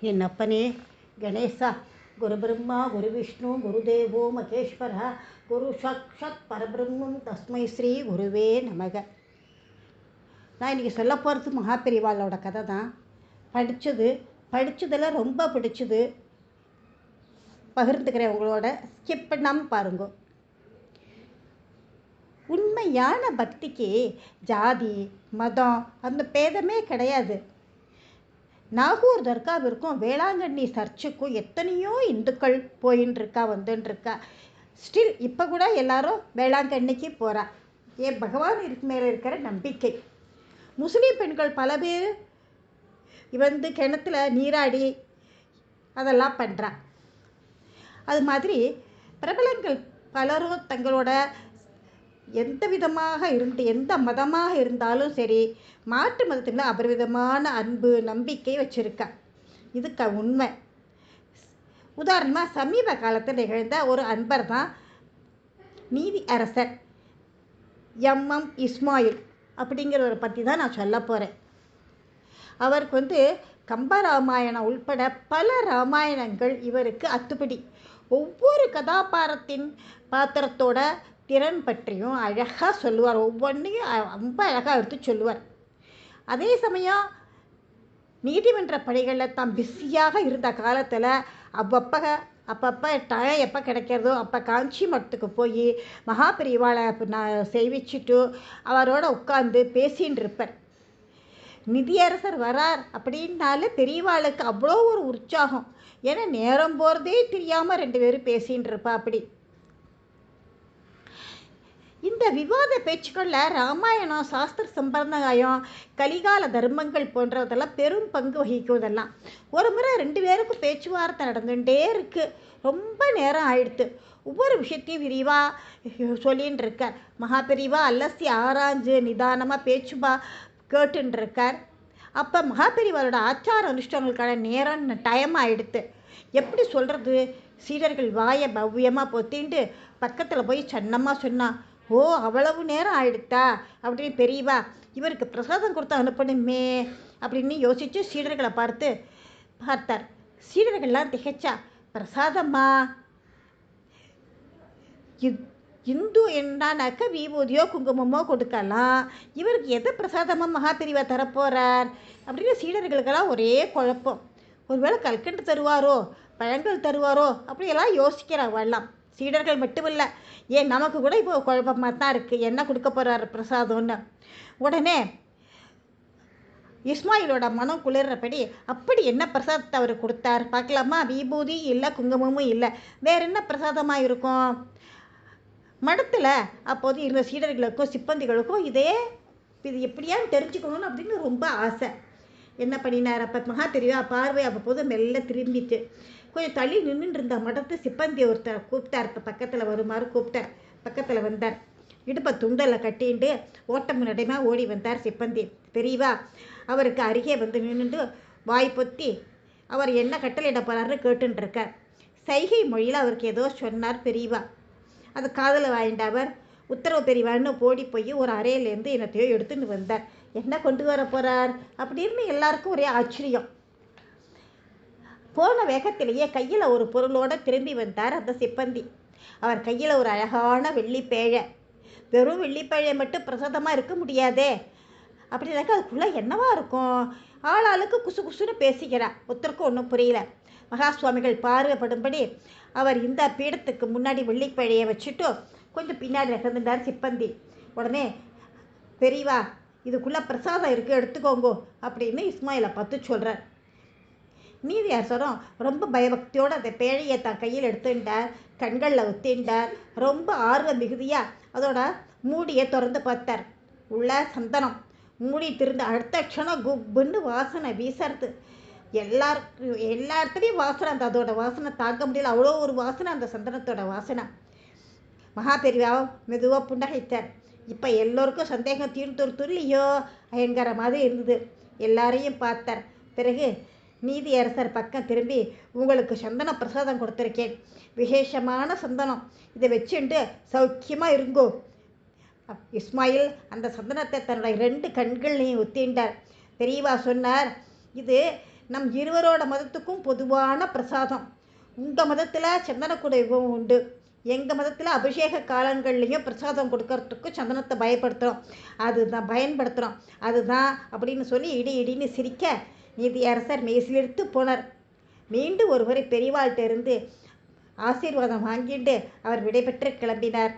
என் அப்பனே கணேசா, குரு பிரம்மா குரு விஷ்ணு குருதேவோ மகேஸ்வரா, குரு சாக்ஷாத் பரபிரம்மம் தஸ்மை ஸ்ரீ குருவே நமக. நான் இன்றைக்கி சொல்ல போகிறது மகாபெரிவாளோட கதை தான். படித்ததில் ரொம்ப பிடிச்சது, பகிர்ந்துக்கிறேன் உங்களோட. ஸ்கிப் பண்ணாமல் பாருங்க. உண்மையான பக்திக்கு ஜாதி மதம் அந்த பேதமே கிடையாது. நாகூர் தர்காவிற்கும் வேளாங்கண்ணி சர்ச்சுக்கும் எத்தனையோ இந்துக்கள் போயின்னு இருக்கா வந்துட்டுருக்கா. ஸ்டில் இப்போ கூட எல்லாரும் வேளாங்கண்ணிக்கு போகிறா. ஏன் பகவான் மேலே இருக்கிற நம்பிக்கை. முஸ்லீம் பெண்கள் பல பேர் வந்து கிணத்துல நீராடி அதெல்லாம் பண்ணுறா. அது மாதிரி பிரபலங்கள் பலரும் தங்களோட எந்த விதமாக எந்த மதமாக இருந்தாலும் சரி, மாற்று மதத்தில் அபரிவிதமான அன்பு நம்பிக்கை வச்சுருக்கா. இதுக்கு உண்மை. உதாரணமாக சமீப காலத்தில் நிகழ்ந்த ஒரு அன்பர் தான் நீதி அரசர் எம்.எம். இஸ்மாயில் அப்படிங்கிறவரை பற்றி தான் நான் சொல்ல போகிறேன். அவருக்கு கம்பராமாயணம் உள்பட பல ராமாயணங்கள் இவருக்கு அத்துப்படி. ஒவ்வொரு கதாபாத்திரத்தின் பாத்திரத்தோட திறன் பற்றியும் அழகாக சொல்லுவார். ஒவ்வொன்றையும் ரொம்ப அழகாக எடுத்து சொல்லுவார். அதே சமயம் நீதிமன்ற பணிகளில் தான் பிஸியாக இருந்த காலத்தில் அப்பப்போ டைம் எப்போ கிடைக்கிறதோ அப்போ காஞ்சி மடத்துக்கு போய் மகாபெரிவாளை சேவிச்சுட்டு அவரோட உட்கார்ந்து பேசின்னு இருப்பார். நிதியரசர் வரார் அப்படின்னாலே பெரியவாளுக்கு அவ்வளோ ஒரு உற்சாகம். ஏன்னா நேரம் போகிறதே தெரியாமல் 2 பேரும் பேசின்னு இருப்பா. அப்படி இந்த விவாத பேச்சுக்களில் ராமாயணம், சாஸ்திர சம்பிரதாயம், கலிகால தர்மங்கள் போன்றதெல்லாம் பெரும் பங்கு வகிக்குவதெல்லாம். ஒரு முறை 2 பேருக்கும் பேச்சுவார்த்தை நடந்துகிட்டே இருக்குது. ரொம்ப நேரம் ஆயிடுத்து. ஒவ்வொரு விஷயத்தையும் விரிவாக சொல்லின்னு இருக்கார். மகாபெரிவா அலசி ஆராய்ஞ்சு நிதானமாக பேச்சுபா கேட்டுன்னு இருக்கார். அப்போ மகாபெரிவாளோட ஆச்சார அனுஷ்டானங்களுக்கான நேரம் டைம் ஆகிடுத்து. எப்படி சொல்கிறது? சீடர்கள் வாயை பவ்யமாக பொத்தின்ட்டு பக்கத்தில் போய் சன்னமாக சொன்னான். ஓ, அவ்வளவு நேரம் ஆயிடுத்தா அப்படின்னு பெரியவா இவருக்கு பிரசாதம் கொடுத்து அனுப்பணுமே அப்படின்னு யோசித்து சீடர்களை பார்த்தார். சீடர்கள்லாம் திகைச்சா, பிரசாதம்மா? இந்து என்னானாக்க விபூதியோ குங்குமமோ கொடுக்கலாம், இவருக்கு எதை பிரசாதமாக மகாபெரிவா தரப்போகிறார் அப்படின்னு சீடர்களுக்கெல்லாம் ஒரே குழப்பம். ஒருவேளை கல்கண்டு தருவாரோ, பழங்கள் தருவாரோ அப்படியெல்லாம் யோசிக்கிறாங்கலாம். சீடர்கள் மட்டும் இல்லை, ஏன் நமக்கு கூட இப்போ குழப்பமாக தான் இருக்குது, என்ன கொடுக்க போகிறார் பிரசாதம்னு. உடனே இஸ்மாயிலோட மனம் குளிர்றபடி, அப்படி என்ன பிரசாதத்தை அவர் கொடுத்தார் பார்க்கலாமா? விபூதி இல்லை, குங்குமமும் இல்லை, வேற என்ன பிரசாதமாக இருக்கும்? மடத்தில் அப்போது இருந்த சீடர்களுக்கும் சிப்பந்திகளுக்கும் இது எப்படியான்னு தெரிஞ்சுக்கணும்னு அப்படின்னு ரொம்ப ஆசை. என்ன பண்ணினார்? அப்போ மகாபெரிவா பார்வை அப்போது மெல்ல திரும்பிட்டு கொஞ்சம் தள்ளி நின்றுட்டு இருந்த மடத்து சிப்பந்தி ஒருத்தர் கூப்பிட்டார். இப்போ பக்கத்தில் வருமாறு கூப்பிட்டார். பக்கத்தில் வந்தார். இடுப்பை துண்டலில் கட்டிண்டு ஓட்டம் நடைமா ஓடி வந்தார் சிப்பந்தி. பெரியவா அவருக்கு அருகே வந்து நின்றுட்டு வாய் பொத்தி அவர் என்ன கட்டளையிட போகிறாருன்னு கேட்டுருக்கார். சைகை மொழியில் அவருக்கு ஏதோ சொன்னார் பெரியவா. அது காதில் வாய்ண்டவர் உத்தரவு பெரியவான்னு ஓடி போய் ஒரு அறையிலேருந்து என்னத்தையோ எடுத்துன்னு வந்தார். என்ன கொண்டு வர போகிறார் அப்படின்னு எல்லாருக்கும் ஒரே ஆச்சரியம். போன வேகத்திலேயே கையில் ஒரு பொருளோடு திரும்பி வந்தார் அந்த சிப்பந்தி. அவர் கையில் ஒரு அழகான வெள்ளிப்பேழை. வெறும் வெள்ளிப்பேழை மட்டும் பிரசாதமாக இருக்க முடியாதே அப்படின்னாக்கா அதுக்குள்ளே என்னவா இருக்கும்? ஆளாளுக்கு குசு குசுன்னு பேசிக்கிறார். ஒருத்தருக்கும் ஒன்றும் புரியல. மகாசுவாமிகள் பார்வைப்படும்படி அவர் இந்த பீடத்துக்கு முன்னாடி வெள்ளிப்பேழையை வச்சுட்டு கொஞ்சம் பின்னாடி நகர்ந்துட்டார் சிப்பந்தி. உடனே பெரியவா இதுக்குள்ளே பிரசாதம் இருக்குது, எடுத்துக்கோங்கோ அப்படின்னு இஸ்மாயிலை பார்த்து சொல்கிறார். நீதியரசரும் ரொம்ப பயபக்தியோடு அந்த பேழையை தான் கையில் எடுத்துட்டார். கண்களில் ஒத்தின்றார். ரொம்ப ஆர்வ மிகுதியாக அதோட மூடியை திறந்து பார்த்தார். உள்ள சந்தனம். மூடி திறந்து அடுத்த க்ஷணம் குப்புன்னு வாசனை வீசுறது. எல்லா இடத்துலையும் வாசனை. அதோட வாசனை தாங்க முடியல, அவ்வளோ ஒரு வாசனை அந்த சந்தனத்தோட வாசனை. மகாபெரிவா மெதுவாக புன்னகைத்தார். இப்போ எல்லோருக்கும் சந்தேகம் தீர்ந்துருத்துலையோ என்கிற மாதிரி இருந்தது. எல்லாரையும் பார்த்தார். பிறகு நீதியரசர் பக்கம் திரும்பி, உங்களுக்கு சந்தன பிரசாதம் கொடுத்துருக்கேன், விசேஷமான சந்தனம், இதை வச்சுட்டு சௌக்கியமாக இருங்கோ. இஸ்மாயில் அந்த சந்தனத்தை தன்னுடைய 2 கண்கள்லையும் ஒத்திண்டார். பெரியவா சொன்னார், இது நம் இருவரோட மதத்துக்கும் பொதுவான பிரசாதம். உங்கள் மதத்தில் சந்தனக்கூட விபவம் உண்டு, எங்கள் மதத்தில் அபிஷேக காலங்கள்லேயும் பிரசாதம் கொடுக்கறதுக்கு சந்தனத்தை பயன்படுத்துகிறோம். அதுதான் அப்படின்னு சொல்லி இடி இடின்னு சிரிக்க நீதியரசர் மெய்சிலிர்த்து போனார். மீண்டும் ஒருமுறை பெரியவாள்கிட்ட இருந்து ஆசீர்வாதம் வாங்கிட்டு அவர் விடைபெற்று கிளம்பினார்.